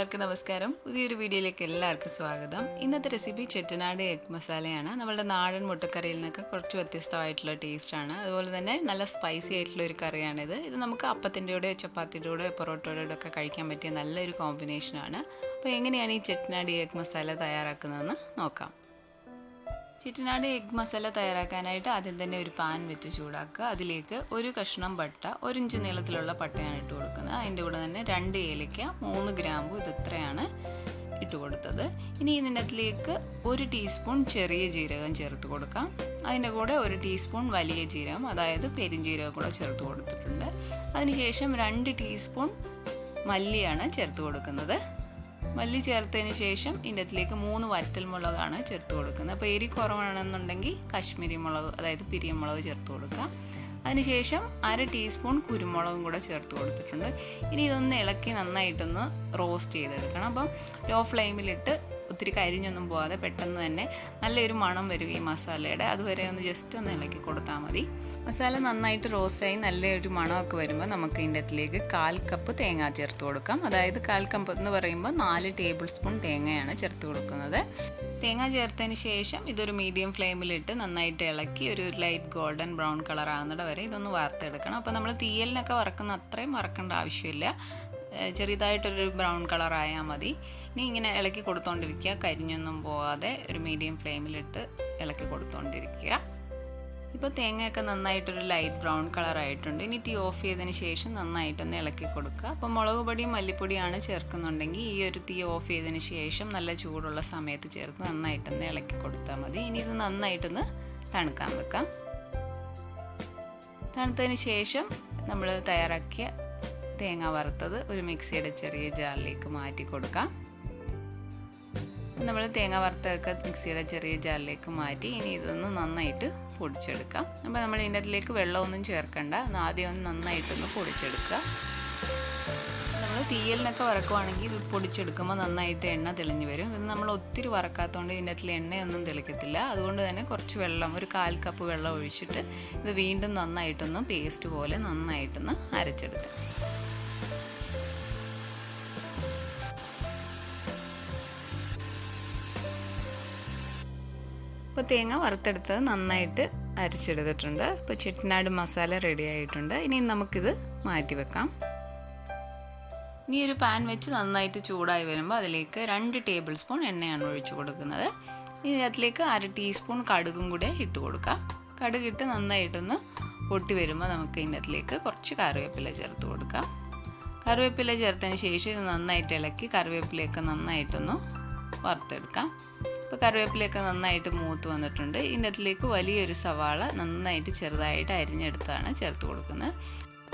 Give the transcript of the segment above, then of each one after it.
എല്ലാവർക്കും നമസ്കാരം. പുതിയൊരു വീഡിയോയിലേക്ക് എല്ലാവർക്കും സ്വാഗതം. ഇന്നത്തെ റെസിപ്പി ചെട്ടിനാട് എഗ് മസാലയാണ്. നമ്മുടെ നാടൻ മുട്ടക്കറിയിൽ നിന്നൊക്കെ കുറച്ച് വ്യത്യസ്തമായിട്ടുള്ള ടേസ്റ്റാണ്. അതുപോലെ തന്നെ നല്ല സ്പൈസി ആയിട്ടുള്ള ഒരു കറിയാണിത്. ഇത് നമുക്ക് അപ്പത്തിൻ്റെ കൂടെ, ചപ്പാത്തിയുടെ കൂടെ, പൊറോട്ടയുടെ കൂടെ ഒക്കെ കഴിക്കാൻ പറ്റിയ നല്ലൊരു കോമ്പിനേഷനാണ്. അപ്പോൾ എങ്ങനെയാണ് ഈ ചെട്ടിനാട് എഗ് മസാല തയ്യാറാക്കുന്നതെന്ന് നോക്കാം. ചെട്ടിനാട് എഗ് മസാല തയ്യാറാക്കാനായിട്ട് ആദ്യം തന്നെ ഒരു പാൻ വെച്ച് ചൂടാക്കുക. അതിലേക്ക് ഒരു കഷ്ണം പട്ട, 1 ഇഞ്ച് നീളത്തിലുള്ള പട്ടയാണ് ഇട്ട് കൊടുക്കുന്നത്. അതിൻ്റെ കൂടെ തന്നെ 2 ഏലക്ക, 3 ഗ്രാമ്പു, ഇത് ഇത്രയാണ് ഇട്ട് കൊടുത്തത്. ഇനി ഇതിനകത്തിലേക്ക് 1 ടീസ്പൂൺ ചെറിയ ജീരകം ചേർത്ത് കൊടുക്കാം. അതിൻ്റെ കൂടെ 1 ടീസ്പൂൺ വലിയ ജീരകം, അതായത് പെരുംജീരകം കൂടെ ചേർത്ത് കൊടുത്തിട്ടുണ്ട്. അതിനുശേഷം 2 ടീസ്പൂൺ മല്ലിയാണ് ചേർത്ത് കൊടുക്കുന്നത്. മല്ലി ചേർത്തതിന് ശേഷം ഇതിൻ്റെ അതിലേക്ക് 3 വറ്റൽമുളകാണ് ചേർത്ത് കൊടുക്കുന്നത്. അപ്പോൾ എരി കുറവാണെന്നുണ്ടെങ്കിൽ കാശ്മീരി മുളക്, അതായത് പിരിയമുളക് ചേർത്ത് കൊടുക്കുക. അതിനുശേഷം 1/2 ടീസ്പൂൺ കുരുമുളകും കൂടെ ചേർത്ത് കൊടുത്തിട്ടുണ്ട്. ഇനി ഇതൊന്ന് ഇളക്കി നന്നായിട്ടൊന്ന് റോസ്റ്റ് ചെയ്തെടുക്കണം. അപ്പം ലോ ഫ്ലെയിമിലിട്ട് ഒത്തിരി കരിഞ്ഞൊന്നും പോകാതെ പെട്ടെന്ന് തന്നെ നല്ലൊരു മണം വരും ഈ മസാലയുടെ. അതുവരെ ഒന്ന് ജസ്റ്റ് ഒന്ന് ഇളക്കി കൊടുത്താൽ മതി. മസാല നന്നായിട്ട് റോസ്റ്റായി നല്ലൊരു മണമൊക്കെ വരുമ്പോൾ നമുക്ക് ഇതിൻ്റെ അതിലേക്ക് 1/4 കപ്പ് തേങ്ങ ചേർത്ത് കൊടുക്കാം. അതായത് 1/4 കപ്പ് എന്ന് പറയുമ്പോൾ 4 ടേബിൾ സ്പൂൺ തേങ്ങയാണ് ചേർത്ത് കൊടുക്കുന്നത്. തേങ്ങ ചേർത്തതിന് ശേഷം ഇതൊരു മീഡിയം ഫ്ലെയിമിലിട്ട് നന്നായിട്ട് ഇളക്കി ഒരു ലൈറ്റ് ഗോൾഡൻ ബ്രൗൺ കളർ ആകുന്നിട വരെ ഇതൊന്ന് വറുത്തെടുക്കണം. അപ്പോൾ നമ്മൾ തീയലിനൊക്കെ വറക്കുന്ന അത്രയും വറക്കേണ്ട ആവശ്യമില്ല, ചെറിയതായിട്ടൊരു ബ്രൗൺ കളർ ആയാൽ മതി. ഇനി ഇങ്ങനെ ഇളക്കി കൊടുത്തോണ്ടിരിക്കുക, കരിഞ്ഞൊന്നും പോകാതെ ഒരു മീഡിയം ഫ്ലെയിമിലിട്ട് ഇളക്കി കൊടുത്തോണ്ടിരിക്കുക. ഇപ്പോൾ തേങ്ങയൊക്കെ നന്നായിട്ടൊരു ലൈറ്റ് ബ്രൗൺ കളർ ആയിട്ടുണ്ട്. ഇനി തീ ഓഫ് ചെയ്തതിന് ശേഷം നന്നായിട്ടൊന്ന് ഇളക്കി കൊടുക്കുക. അപ്പോൾ മുളക് പൊടിയും മല്ലിപ്പൊടിയാണ് ചേർക്കുന്നുണ്ടെങ്കിൽ ഈ ഒരു തീ ഓഫ് ചെയ്തതിന് ശേഷം നല്ല ചൂടുള്ള സമയത്ത് ചേർത്ത് നന്നായിട്ടൊന്ന് ഇളക്കി കൊടുത്താൽ മതി. ഇനി ഇത് നന്നായിട്ടൊന്ന് തണുക്കാൻ വെക്കാം. തണുത്തതിന് ശേഷം നമ്മൾ തയ്യാറാക്കിയ തേങ്ങ വറുത്തത് ഒരു മിക്സിയുടെ ചെറിയ ജാറിലേക്ക് മാറ്റി കൊടുക്കാം. നമ്മൾ തേങ്ങ വറുത്തൊക്കെ മിക്സിയുടെ ചെറിയ ജാറിലേക്ക് മാറ്റി ഇനി ഇതൊന്ന് നന്നായിട്ട് പൊടിച്ചെടുക്കാം. അപ്പോൾ നമ്മൾ ഇതിൻ്റെ അതിലേക്ക് വെള്ളമൊന്നും ചേർക്കണ്ട, ആദ്യം ഒന്ന് നന്നായിട്ടൊന്ന് പൊടിച്ചെടുക്കുക. നമ്മൾ തീയലിനൊക്കെ വറക്കുവാണെങ്കിൽ ഇത് പൊടിച്ചെടുക്കുമ്പോൾ നന്നായിട്ട് എണ്ണ തെളിഞ്ഞ് വരും. ഇത് നമ്മൾ ഒത്തിരി വറക്കാത്തതുകൊണ്ട് ഇതിൻ്റെ അതിൽ എണ്ണയൊന്നും തെളിക്കത്തില്ല. അതുകൊണ്ട് തന്നെ കുറച്ച് വെള്ളം, ഒരു 1/4 കപ്പ് വെള്ളം ഒഴിച്ചിട്ട് ഇത് വീണ്ടും നന്നായിട്ടൊന്ന് പേസ്റ്റ് പോലെ നന്നായിട്ടൊന്ന് അരച്ചെടുക്കാം. ഇപ്പോൾ തേങ്ങ വറുത്തെടുത്തത് നന്നായിട്ട് അരച്ചെടുത്തിട്ടുണ്ട്. ഇപ്പോൾ ചെട്ടിനാട് മസാല റെഡി ആയിട്ടുണ്ട്. ഇനി നമുക്കിത് മാറ്റി വെക്കാം. ഇനി ഒരു പാൻ വെച്ച് നന്നായിട്ട് ചൂടായി വരുമ്പോൾ അതിലേക്ക് 2 ടേബിൾ സ്പൂൺ എണ്ണയാണ് ഒഴിച്ചു കൊടുക്കുന്നത്. ഇനി അതിലേക്ക് 1/2 ടീസ്പൂൺ കടുകും കൂടെ ഇട്ട് കൊടുക്കാം. കടുകിട്ട് നന്നായിട്ടൊന്ന് പൊട്ടി വരുമ്പോൾ നമുക്ക് ഇതിനകത്തിലേക്ക് കുറച്ച് കറിവേപ്പില ചേർത്ത് കൊടുക്കാം. കറിവേപ്പില ചേർത്തതിന് ശേഷം ഇത് നന്നായിട്ട് ഇളക്കി കറിവേപ്പിലയൊക്കെ നന്നായിട്ടൊന്ന് വറുത്തെടുക്കാം. ഇപ്പോൾ കറിവേപ്പിലയൊക്കെ നന്നായിട്ട് മൂത്ത് വന്നിട്ടുണ്ട്. ഇതിൻ്റെ അതിലേക്ക് വലിയൊരു സവാള നന്നായിട്ട് ചെറുതായിട്ട് അരിഞ്ഞെടുത്താണ് ചേർത്ത് കൊടുക്കുന്നത്.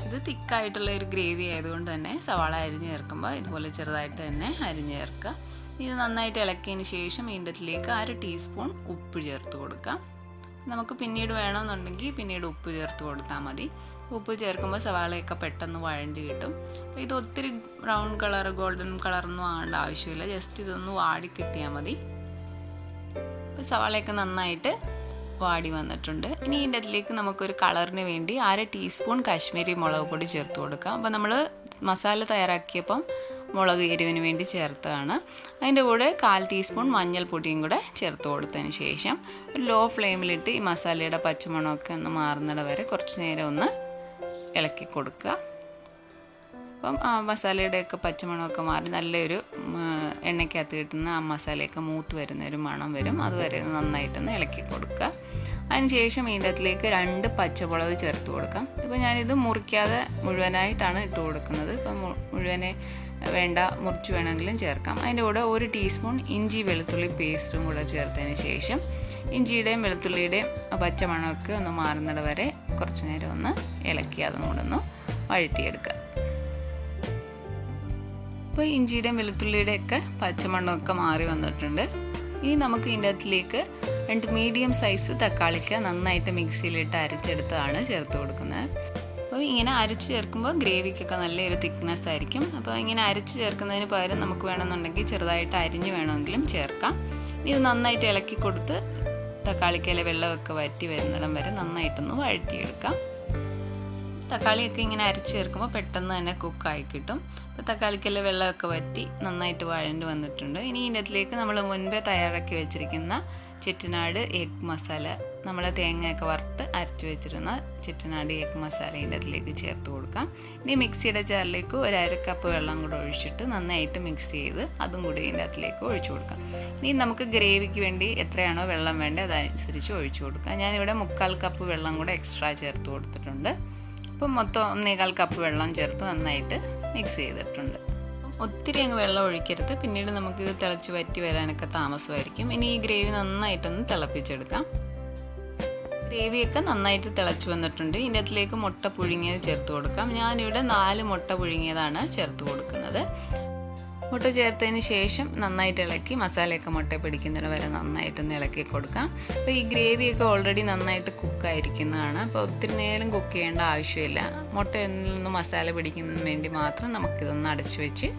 ഇത് തിക്കായിട്ടുള്ള ഒരു ഗ്രേവി ആയതുകൊണ്ട് തന്നെ സവാള അരിഞ്ഞ് ചേർക്കുമ്പോൾ ഇതുപോലെ ചെറുതായിട്ട് തന്നെ അരിഞ്ഞ് ചേർക്കുക. ഇത് നന്നായിട്ട് ഇളക്കിയതിന് ശേഷം ഇതിൻ്റെ അതിലേക്ക് 1/2 ടീസ്പൂൺ ഉപ്പ് ചേർത്ത് കൊടുക്കാം. നമുക്ക് പിന്നീട് വേണമെന്നുണ്ടെങ്കിൽ പിന്നീട് ഉപ്പ് ചേർത്ത് കൊടുത്താൽ മതി. ഉപ്പ് ചേർക്കുമ്പോൾ സവാളയൊക്കെ പെട്ടെന്ന് വഴണ്ടി കിട്ടും. ഇത് ഒത്തിരി ബ്രൗൺ കളർ, ഗോൾഡൻ കളറൊന്നും ആകേണ്ട ആവശ്യമില്ല, ജസ്റ്റ് ഇതൊന്ന് വാടി കിട്ടിയാൽ മതി. ഇപ്പോൾ സവാളയൊക്കെ നന്നായിട്ട് വാടി വന്നിട്ടുണ്ട്. ഇനി ഇതിൻ്റെ അതിലേക്ക് നമുക്കൊരു കളറിന് വേണ്ടി 1/2 ടീസ്പൂൺ കാശ്മീരി മുളക് പൊടി ചേർത്ത് കൊടുക്കാം. അപ്പോൾ നമ്മൾ മസാല തയ്യാറാക്കിയപ്പം മുളക് എരിവിന് വേണ്ടി ചേർത്തതാണ്. അതിൻ്റെ കൂടെ 1/4 ടീസ്പൂൺ മഞ്ഞൾപ്പൊടിയും കൂടെ ചേർത്ത് കൊടുത്തതിന് ശേഷം ഒരു ലോ ഫ്ലെയിമിലിട്ട് ഈ മസാലയുടെ പച്ചമണമൊക്കെ ഒന്ന് മാറുന്നിട വരെ കുറച്ച് നേരം ഒന്ന് ഇളക്കി കൊടുക്കുക. അപ്പം ആ മസാലയുടെയൊക്കെ പച്ചമണമൊക്കെ മാറി നല്ലൊരു എണ്ണയ്ക്കകത്ത് കിട്ടുന്ന ആ മസാലയൊക്കെ മൂത്ത് വരുന്ന ഒരു മണം വരും. അതുവരെ നന്നായിട്ടൊന്ന് ഇളക്കി കൊടുക്കുക. അതിനുശേഷം ഇതിൻ്റെ അതിലേക്ക് 2 പച്ചമുളക് ചേർത്ത് കൊടുക്കാം. ഇപ്പോൾ ഞാനിത് മുറിക്കാതെ മുഴുവനായിട്ടാണ് ഇട്ട് കൊടുക്കുന്നത്. ഇപ്പം മുഴുവനെ വേണ്ട, മുറിച്ച് വേണമെങ്കിലും ചേർക്കാം. അതിൻ്റെ കൂടെ 1 ടീസ്പൂൺ ഇഞ്ചി വെളുത്തുള്ളി പേസ്റ്റും കൂടെ ചേർത്തതിന് ശേഷം ഇഞ്ചിയുടെയും വെളുത്തുള്ളിയുടെയും പച്ചമണമൊക്കെ ഒന്ന് മാറുന്നിട വരെ കുറച്ച് നേരം ഒന്ന് ഇളക്കി അതും കൂടെ ഒന്ന് വഴറ്റിയെടുക്കുക. ഇപ്പോൾ ഇഞ്ചിയുടെയും വെളുത്തുള്ളിയുടെയൊക്കെ പച്ചമണമൊക്കെ മാറി വന്നിട്ടുണ്ട്. ഇനി നമുക്ക് ഇതിൻ്റെ അതിലേക്ക് 2 മീഡിയം സൈസ് തക്കാളിക്ക നന്നായിട്ട് മിക്സിയിലിട്ട് അരച്ചെടുത്തതാണ് ചേർത്ത് കൊടുക്കുന്നത്. അപ്പോൾ ഇങ്ങനെ അരച്ച് ചേർക്കുമ്പോൾ ഗ്രേവിക്കൊക്കെ നല്ലൊരു തിക്നെസ് ആയിരിക്കും. അപ്പോൾ ഇങ്ങനെ അരച്ച് ചേർക്കുന്നതിന് പകരം നമുക്ക് വേണമെന്നുണ്ടെങ്കിൽ ചെറുതായിട്ട് അരിഞ്ഞ് വേണമെങ്കിലും ചേർക്കാം. ഇത് നന്നായിട്ട് ഇളക്കി കൊടുത്ത് തക്കാളിക്കയിലെ വെള്ളമൊക്കെ വറ്റി വരുന്നിടം വരെ നന്നായിട്ടൊന്ന് വഴറ്റിയെടുക്കാം. തക്കാളിയൊക്കെ ഇങ്ങനെ അരച്ച് ചേർക്കുമ്പോൾ പെട്ടെന്ന് തന്നെ കുക്കായി കിട്ടും. അപ്പോൾ തക്കാളിക്കെല്ലാം വെള്ളമൊക്കെ വറ്റി നന്നായിട്ട് വഴണ്ട് വന്നിട്ടുണ്ട്. ഇനി ഇതിൻ്റെ അതിലേക്ക് നമ്മൾ മുൻപേ തയ്യാറാക്കി വെച്ചിരിക്കുന്ന ചെട്ടിനാട് എഗ് മസാല, നമ്മൾ തേങ്ങയൊക്കെ വറുത്ത് അരച്ച് വെച്ചിരുന്ന ചെട്ടിനാട് എഗ് മസാല ഇതിൻ്റെ അതിലേക്ക് ചേർത്ത് കൊടുക്കാം. ഇനി മിക്സിയുടെ ജാറിലേക്ക് 1/2 കപ്പ് വെള്ളം കൂടെ ഒഴിച്ചിട്ട് നന്നായിട്ട് മിക്സ് ചെയ്ത് അതും കൂടി ഇതിൻ്റെ അതിലേക്ക് ഒഴിച്ചു കൊടുക്കാം. ഇനി നമുക്ക് ഗ്രേവിക്ക് വേണ്ടി എത്രയാണോ വെള്ളം വേണ്ടത് അതനുസരിച്ച് ഒഴിച്ചു കൊടുക്കാം. ഞാനിവിടെ 3/4 കപ്പ് വെള്ളം കൂടെ എക്സ്ട്രാ ചേർത്ത് കൊടുത്തിട്ടുണ്ട്. അപ്പം മൊത്തം 1/4 കപ്പ് വെള്ളം ചേർത്ത് നന്നായിട്ട് മിക്സ് ചെയ്തിട്ടുണ്ട്. ഒത്തിരി അങ്ങ് വെള്ളം ഒഴിക്കരുത്, പിന്നീട് നമുക്കിത് തിളച്ച് വറ്റി വരാനൊക്കെ താമസമായിരിക്കും. ഇനി ഈ ഗ്രേവി നന്നായിട്ടൊന്ന് തിളപ്പിച്ചെടുക്കാം. ഗ്രേവിയൊക്കെ നന്നായിട്ട് തിളച്ച് വന്നിട്ടുണ്ട്. ഇതിൻ്റെ അതിലേക്ക് മുട്ട പുഴുങ്ങിയത് ചേർത്ത് കൊടുക്കാം. ഞാനിവിടെ 4 മുട്ട പുഴുങ്ങിയതാണ് ചേർത്ത് കൊടുക്കുന്നത്. മുട്ട ചേർത്തതിന് ശേഷം നന്നായിട്ട് ഇളക്കി മസാലയൊക്കെ മുട്ട പിടിക്കുന്നതിന് വരെ നന്നായിട്ടൊന്ന് ഇളക്കി കൊടുക്കാം. അപ്പോൾ ഈ ഗ്രേവിയൊക്കെ ഓൾറെഡി നന്നായിട്ട് കുക്കായിരിക്കുന്നതാണ്. അപ്പോൾ ഒത്തിരി നേരം കുക്ക് ചെയ്യേണ്ട ആവശ്യമില്ല. മുട്ടയിൽ നിന്ന് മസാല പിടിക്കുന്നതിന് വേണ്ടി മാത്രം നമുക്കിതൊന്ന് അടച്ചു വെച്ച്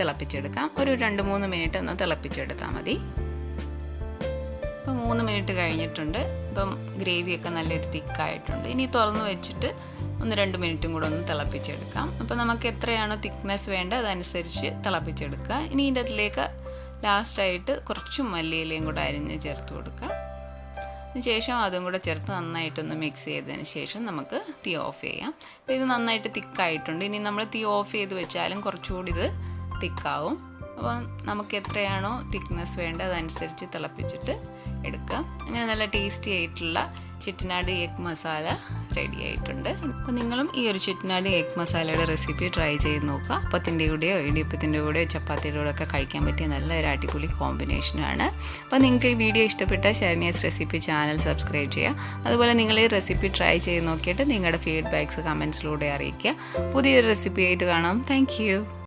തിളപ്പിച്ചെടുക്കാം. ഒരു 2-3 മിനിറ്റ് ഒന്ന് തിളപ്പിച്ചെടുത്താൽ മതി. ഇപ്പോൾ 3 മിനിറ്റ് കഴിഞ്ഞിട്ടുണ്ട്. ഇപ്പം ഗ്രേവിയൊക്കെ നല്ലൊരു തിക്കായിട്ടുണ്ട്. ഇനി തുറന്ന് വെച്ചിട്ട് 1-2 മിനിറ്റും കൂടെ ഒന്ന് തിളപ്പിച്ചെടുക്കാം. അപ്പോൾ നമുക്ക് എത്രയാണോ തിക്നെസ് വേണ്ടത് അതനുസരിച്ച് തിളപ്പിച്ചെടുക്കുക. ഇനി ഇതിൻ്റെ അതിലേക്ക് ലാസ്റ്റായിട്ട് കുറച്ച് മല്ലിയിലയും കൂടെ അരിഞ്ഞ് ചേർത്ത് കൊടുക്കാം. അതിനുശേഷം അതും കൂടെ ചേർത്ത് നന്നായിട്ടൊന്ന് മിക്സ് ചെയ്തതിന് ശേഷം നമുക്ക് തീ ഓഫ് ചെയ്യാം. അപ്പോൾ ഇത് നന്നായിട്ട് തിക്കായിട്ടുണ്ട്. ഇനി നമ്മൾ തീ ഓഫ് ചെയ്ത് വെച്ചാലും കുറച്ചുകൂടി ഇത് തിക്കാവും. അപ്പോൾ നമുക്ക് എത്രയാണോ തിക്നെസ് വേണ്ടത് അതനുസരിച്ച് തിളപ്പിച്ചിട്ട് എടുക്കുക. അങ്ങനെ നല്ല ടേസ്റ്റി ആയിട്ടുള്ള ചെട്ടിനാട് എഗ് മസാല റെഡി ആയിട്ടുണ്ട്. അപ്പോൾ നിങ്ങളും ഈ ഒരു ചെട്ടിനാട് എഗ് മസാലയുടെ റെസിപ്പി ട്രൈ ചെയ്ത് നോക്കുക. അപ്പത്തിൻ്റെ കൂടെയോ ഇടിയപ്പത്തിൻ്റെ കൂടെയോ ചപ്പാത്തിയുടെ കൂടെ ഒക്കെ കഴിക്കാൻ പറ്റിയ നല്ലൊരു അടിപൊളി കോമ്പിനേഷനാണ്. അപ്പോൾ നിങ്ങൾക്ക് ഈ വീഡിയോ ഇഷ്ടപ്പെട്ടാൽ ഷെർണിയാസ് റെസിപ്പി ചാനൽ സബ്സ്ക്രൈബ് ചെയ്യുക. അതുപോലെ നിങ്ങൾ ഈ റെസിപ്പി ട്രൈ ചെയ്ത് നോക്കിയിട്ട് നിങ്ങളുടെ ഫീഡ്ബാക്ക്സ് കമൻസിലൂടെ അറിയിക്കുക. പുതിയൊരു റെസിപ്പി ആയിട്ട് കാണാം. താങ്ക്